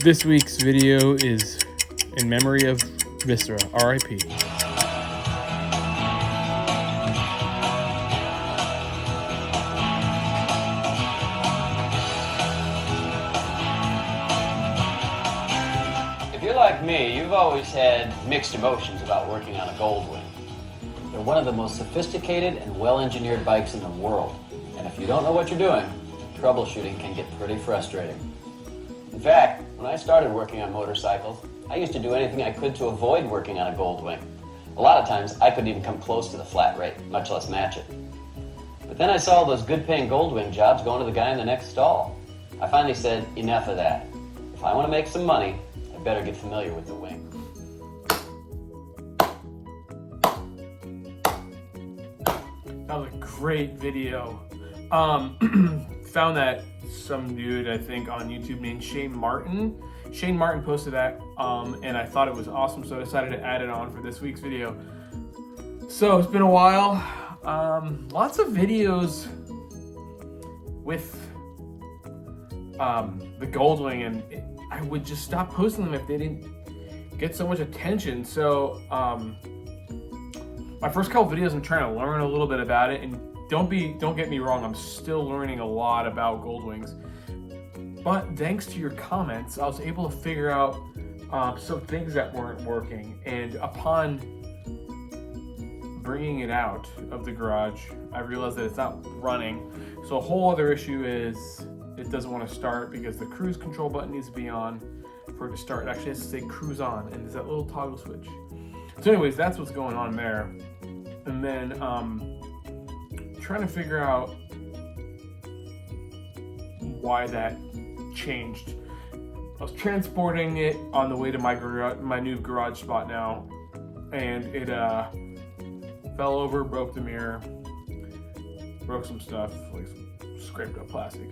This week's video is in memory of Mr. R.I.P. If you're like me, you've always had mixed emotions about working on a Goldwing. They're one of the most sophisticated and well-engineered bikes in the world. And if you don't know what you're doing, troubleshooting can get pretty frustrating. In fact, when I started working on motorcycles, I used to do anything I could to avoid working on a Goldwing. A lot of times, I couldn't even come close to the flat rate, much less match it. But then I saw those good-paying Goldwing jobs going to the guy in the next stall. I finally said, enough of that. If I want to make some money, I better get familiar with the wing. That was a great video. Found that some dude, I think, on YouTube named Shane Martin. Shane Martin posted that, and I thought it was awesome, so I decided to add it on for this week's video. So it's been a while. Lots of videos with the Goldwing, and I would just stop posting them if they didn't get so much attention. So my first couple videos, I'm trying to learn a little bit about it, and don't get me wrong, I'm still learning a lot about Goldwings. But thanks to your comments, I was able to figure out some things that weren't working. And upon bringing it out of the garage, I realized that it's not running. So a whole other issue is it doesn't want to start because the cruise control button needs to be on for it to start. It actually has to say cruise on, and there's that little toggle switch. So anyways, that's what's going on there. And then trying to figure out why that changed. I was transporting it on the way to my new garage spot now, and it fell over, broke the mirror, broke some stuff, like some scraped up plastic.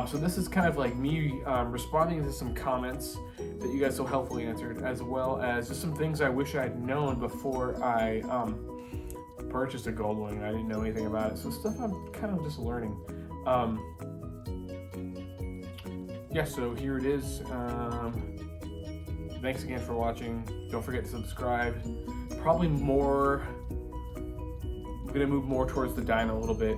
So this is kind of like me responding to some comments that you guys so helpfully answered, as well as just some things I wish I'd known before I purchased a Goldwing. I didn't know anything about it, so stuff I'm kind of just learning. Yeah, so here it is. Thanks again for watching. Don't forget to subscribe. Probably more, I'm gonna move more towards the Dyna a little bit.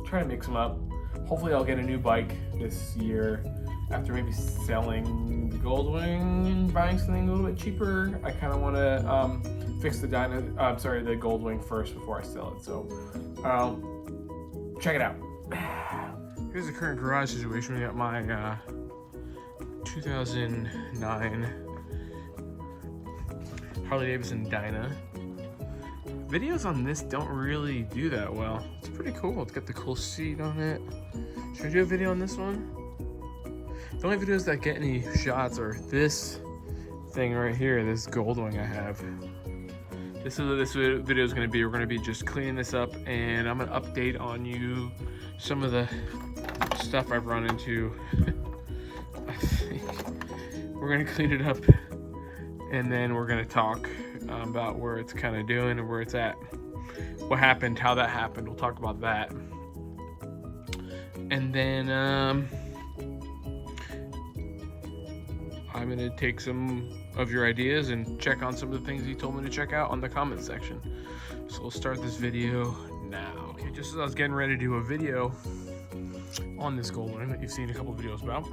Try to mix them up. Hopefully I'll get a new bike this year after maybe selling the Goldwing and buying something a little bit cheaper. I kind of want to fix the the Goldwing first before I sell it. So check it out. Here's the current garage situation. We got my 2009 Harley Davidson Dyna. Videos on this don't really do that well. It's pretty cool. It's got the cool seat on it. Should I do a video on this one? The only videos that get any shots are this thing right here, this Goldwing I have. This is what this video is going to be. We're going to be just cleaning this up, and I'm going to update on you some of the stuff I've run into. I think we're going to clean it up, and then we're going to talk about where it's kind of doing and where it's at. What happened, how that happened. We'll talk about that. And then I'm going to take some of your ideas and check on some of the things you told me to check out on the comment section. So we'll start this video now. Okay, just as I was getting ready to do a video on this Goldwing that you've seen a couple videos about,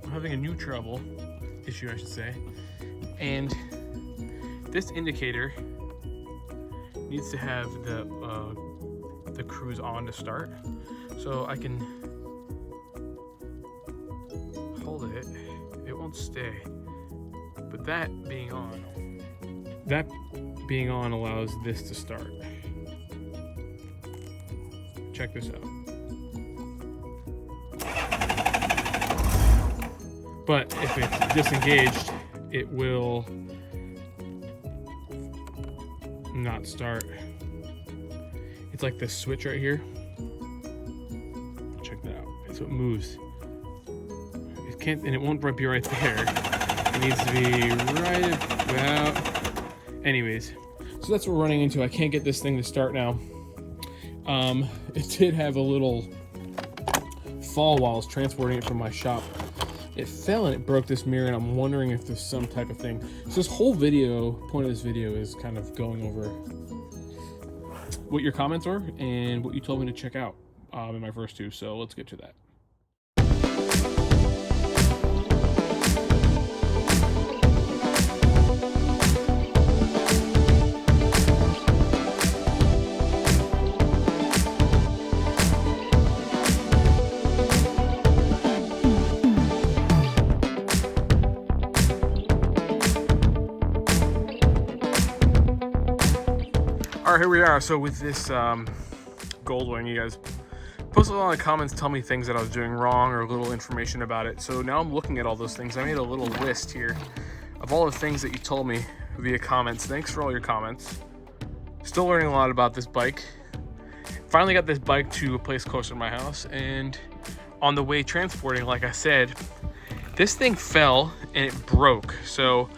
I'm having a new trouble issue, I should say. And this indicator needs to have the cruise on to start. So I can hold it, it won't stay. But that being on allows this to start. Check this out. But if it's disengaged, it will not start. It's like this switch right here. Check that out. So it moves. It can't, and it won't be right there. It needs to be right about. Anyways, so that's what we're running into. I can't get this thing to start now. It did have a little fall while I was transporting it from my shop it fell and it broke this mirror, and I'm wondering if there's some type of thing. So this whole point of this video is kind of going over what your comments are and what you told me to check out in my first two. So let's get to that. All right, here we are. So with this Goldwing, you guys posted a lot of comments, tell me things that I was doing wrong or a little information about it. So now I'm looking at all those things. I made a little list here of all the things that you told me via comments. Thanks for all your comments. Still learning a lot about this bike. Finally got this bike to a place closer to my house, and on the way transporting, like I said, this thing fell and it broke. So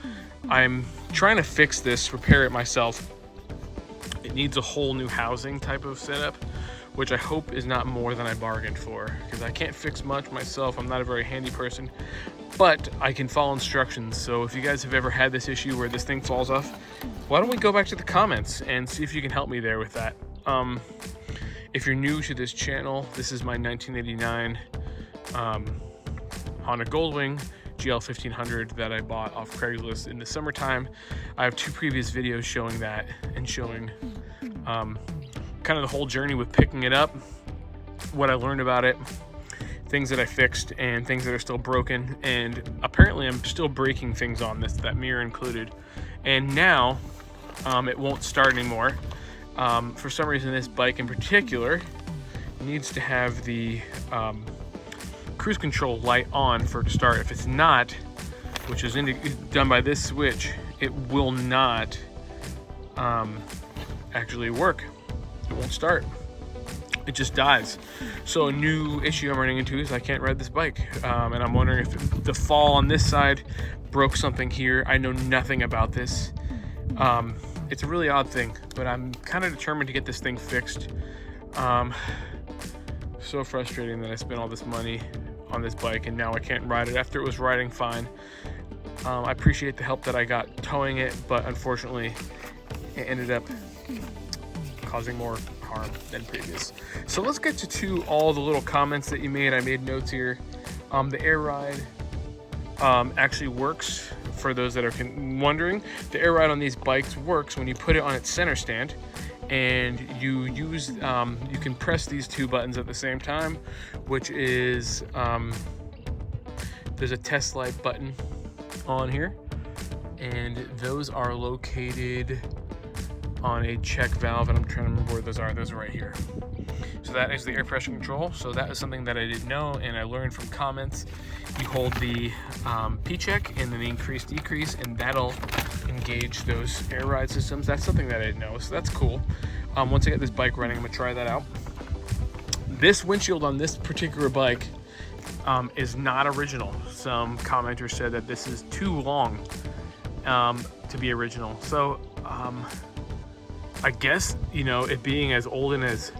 I'm trying to fix this, repair it myself. It needs a whole new housing type of setup, which I hope is not more than I bargained for, because I can't fix much myself. I'm not a very handy person, but I can follow instructions. So if you guys have ever had this issue where this thing falls off, why don't we go back to the comments and see if you can help me there with that. If you're new to this channel, this is my 1989 Honda Goldwing GL 1500 that I bought off Craigslist in the summertime. I have two previous videos showing that and showing kind of the whole journey with picking it up, what I learned about it, things that I fixed, and things that are still broken. And apparently I'm still breaking things on this, that mirror included. And now it won't start anymore. For some reason, this bike in particular needs to have the cruise control light on for it to start. If it's not, which is done by this switch, it will not actually work. It won't start. It just dies. So a new issue I'm running into is I can't ride this bike, and I'm wondering if the fall on this side broke something here. I know nothing about this. It's a really odd thing, but I'm kind of determined to get this thing fixed. So frustrating that I spent all this money on this bike and now I can't ride it after it was riding fine. I appreciate the help that I got towing it, but unfortunately it ended up causing more harm than previous. So let's get to all the little comments that you made. I made notes here. The air ride actually works. For those that are wondering, the air ride on these bikes works when you put it on its center stand and you use you can press these two buttons at the same time, which is there's a test light button on here, and those are located on a check valve, and I'm trying to remember where those are. Those are right here. So that is the air pressure control. So that is something that I didn't know, and I learned from comments. You hold the P-check and then the increase decrease, and that'll engage those air ride systems. That's something that I didn't know, so that's cool. Once I get this bike running, I'm gonna try that out. This windshield on this particular bike is not original. Some commenters said that this is too long to be original. So I guess, you know, it being as old and as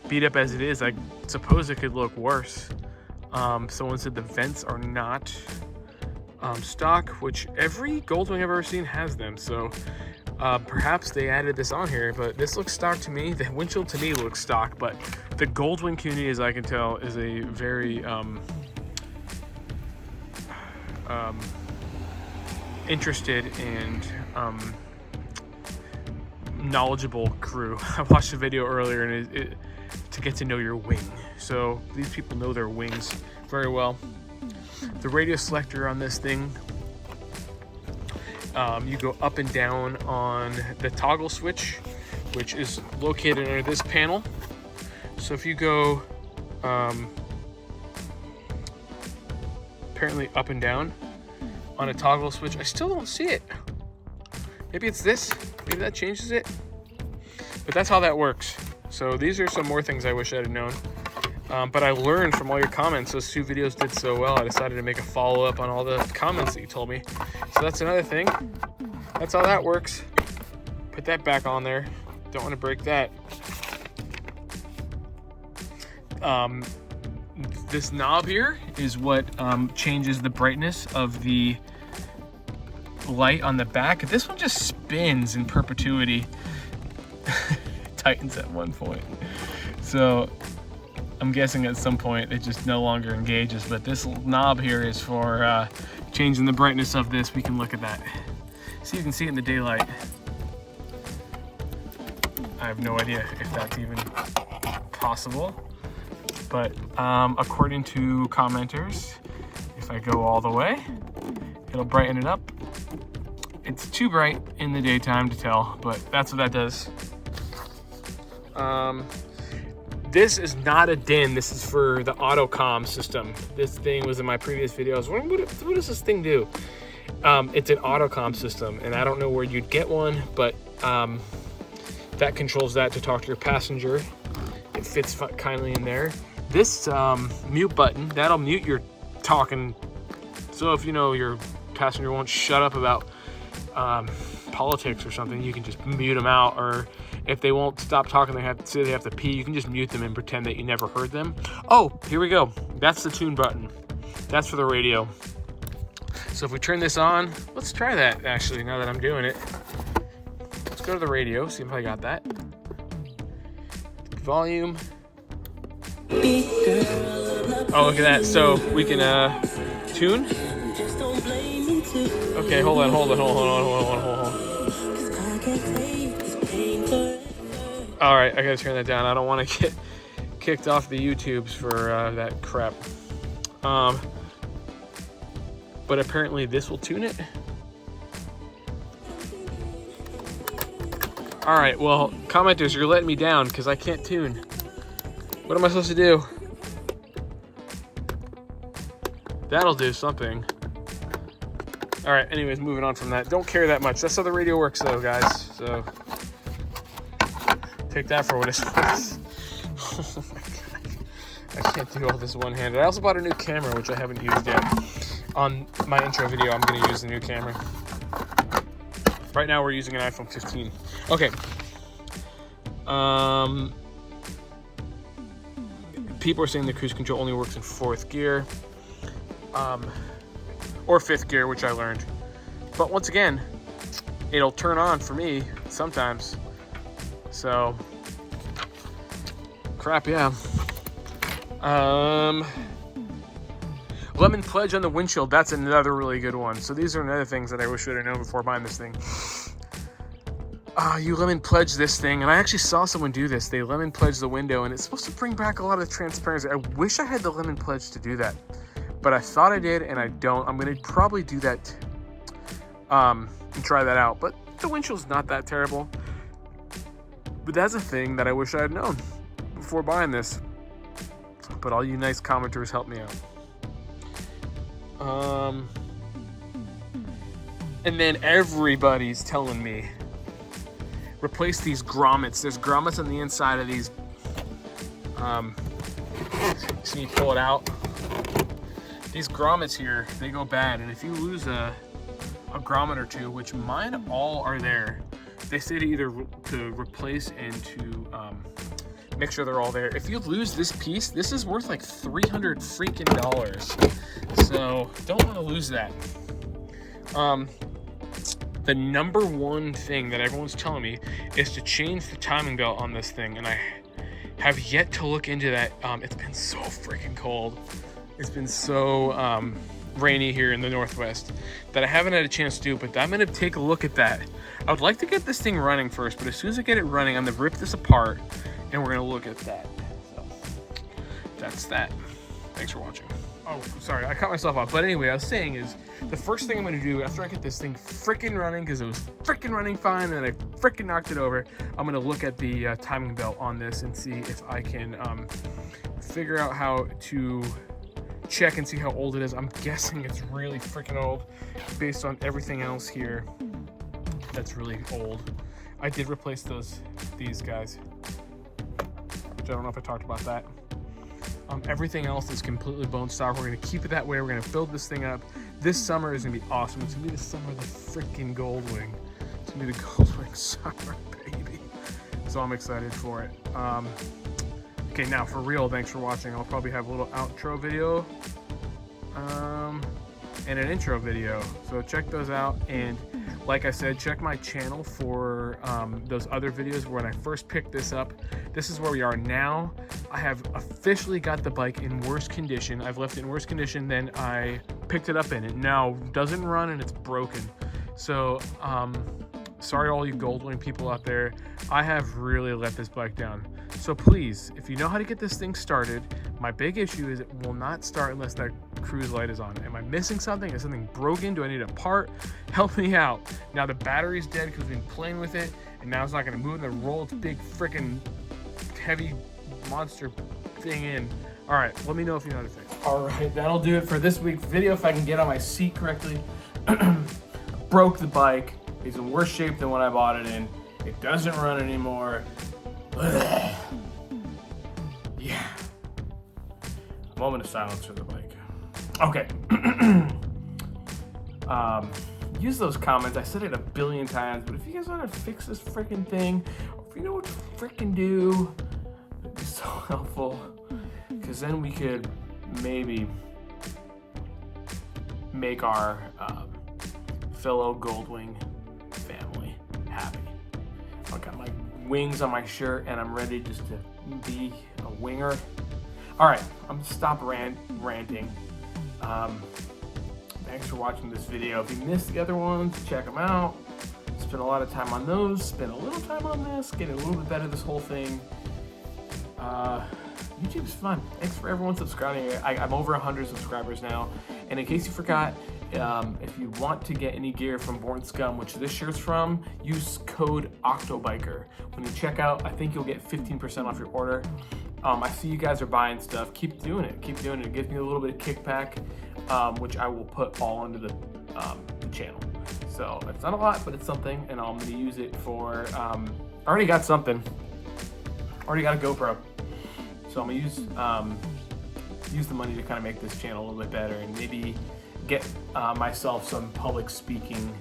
beat up as it is, I suppose it could look worse. Someone said the vents are not stock, which every Goldwing I've ever seen has them. So perhaps they added this on here, but this looks stock to me. The windshield to me looks stock, but the Goldwing community, as I can tell, is a very interested and knowledgeable crew. I watched a video earlier, and to get to know your wing. So these people know their wings very well. The radio selector on this thing, you go up and down on the toggle switch, which is located under this panel. So if you go apparently up and down on a toggle switch, I still don't see it. Maybe it's this, maybe that changes it, but that's how that works. So these are some more things I wish I had known. But I learned from all your comments. Those two videos did so well, I decided to make a follow-up on all the comments that you told me. So that's another thing. That's how that works. Put that back on there. Don't want to break that. this knob here is what changes the brightness of the light on the back. This one just spins in perpetuity. Tightens at one point. So I'm guessing at some point it just no longer engages, but this knob here is for changing the brightness of this. We can look at that. So you can see it in the daylight. I have no idea if that's even possible, but according to commenters, if I go all the way, it'll brighten it up. It's too bright in the daytime to tell, but that's what that does. This is not a DIN. This is for the autocom system. This thing was in my previous videos. What does this thing do? It's an autocom system, and I don't know where you'd get one, but that controls that to talk to your passenger. It fits kindly in there. This mute button, that'll mute your talking. So if you know your passenger won't shut up about politics or something, you can just mute them out. Or if they won't stop talking, they have to pee, you can just mute them and pretend that you never heard them. Oh, here we go. That's the tune button. That's for the radio. So if we turn this on, let's try that actually, now that I'm doing it. Let's go to the radio, see if I got that. Volume. Oh, look at that. So we can tune. Okay, hold on. All right, I gotta turn that down. I don't want to get kicked off the YouTubes for that crap. But apparently this will tune it. All right, well, commenters, you're letting me down because I can't tune. What am I supposed to do? That'll do something. All right, anyways, moving on from that. Don't care that much. That's how the radio works though, guys. So take that for what it's worth. Oh my God. I can't do all this one-handed. I also bought a new camera, which I haven't used yet. On my intro video, I'm gonna use the new camera. Right now we're using an iPhone 15. Okay. People are saying the cruise control only works in 4th gear. Or 5th gear, which I learned. But once again, it'll turn on for me sometimes. So, crap, yeah. Lemon pledge on the windshield, that's another really good one. So these are another things that I wish I would have known before buying this thing. You lemon pledge this thing, and I actually saw someone do this. They lemon pledge the window, and it's supposed to bring back a lot of transparency. I wish I had the lemon pledge to do that, but I thought I did, and I don't. I'm gonna probably do that and try that out. But the windshield's not that terrible. But that's a thing that I wish I had known before buying this. But all you nice commenters help me out. And then everybody's telling me replace these grommets. There's grommets on the inside of these. So you pull it out. These grommets here, they go bad, and if you lose a grommet or two, which mine all are there, they say to either to replace and to make sure they're all there. If you lose this piece, this is worth like $300 freaking. So don't want to lose that. The number one thing that everyone's telling me is to change the timing belt on this thing, and I have yet to look into that. It's been so freaking cold. It's been so rainy here in the Northwest that I haven't had a chance to do it, but I'm gonna take a look at that. I would like to get this thing running first, but as soon as I get it running, I'm gonna rip this apart and we're gonna look at that. So that's that. Thanks for watching. Oh, sorry, I cut myself off. But anyway, I was saying is the first thing I'm gonna do after I get this thing freaking running, because it was freaking running fine and I freaking knocked it over, I'm gonna look at the timing belt on this and see if I can figure out how to check and see how old it is. I'm guessing it's really freaking old based on everything else here. That's really old. I did replace these guys, which I don't know if I talked about that. Everything else is completely bone stock. We're gonna keep it that way. We're gonna build this thing up. This summer is gonna be awesome. It's gonna be the summer of the freaking Goldwing. It's gonna be the Goldwing summer, baby. So I'm excited for it. Okay, now for real, thanks for watching. I'll probably have a little outro video and an intro video. So check those out. And like I said, check my channel for those other videos when I first picked this up. This is where we are now. I have officially got the bike in worse condition. I've left it in worse condition than I picked it up in. It now doesn't run and it's broken. So sorry all you Goldwing people out there. I have really let this bike down. So please, if you know how to get this thing started, my big issue is it will not start unless that cruise light is on. Am I missing something? Is something broken? Do I need a part? Help me out. Now the battery's dead because we've been playing with it, and now it's not gonna move and roll its big freaking heavy monster thing in. All right, let me know if you know how to fix it. All right, that'll do it for this week's video. If I can get on my seat correctly. Broke the bike. It's in worse shape than when I bought it in. It doesn't run anymore. Ugh. Yeah. Moment of silence for the bike. Okay. Use those comments. I said it a billion times, but if you guys want to fix this freaking thing, or if you know what to freaking do, it'd be so helpful. Because then we could maybe make our fellow Goldwing family happy. I got my wings on my shirt and I'm ready just to be a winger. All right, I'm gonna stop ranting. Thanks for watching this video. If you missed the other ones, check them out. Spend a lot of time on those, spend a little time on this, get a little bit better this whole thing. YouTube's fun. Thanks for everyone subscribing. I'm over 100 subscribers now. And in case you forgot, if you want to get any gear from Born Scum, which this shirt's from, use code OCTOBIKER. When you check out, I think you'll get 15% off your order. I see you guys are buying stuff. Keep doing it. Keep doing it. It gives me a little bit of kickback, which I will put all into the channel. So it's not a lot, but it's something, and I'm going to use it for. I already got something. Already got a GoPro. So I'm going to use the money to kind of make this channel a little bit better and maybe get myself some public speaking.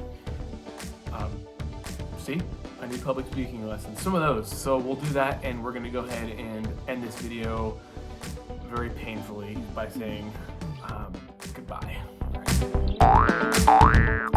See, I need public speaking lessons, some of those. So we'll do that, and we're gonna go ahead and end this video very painfully by saying goodbye. All right.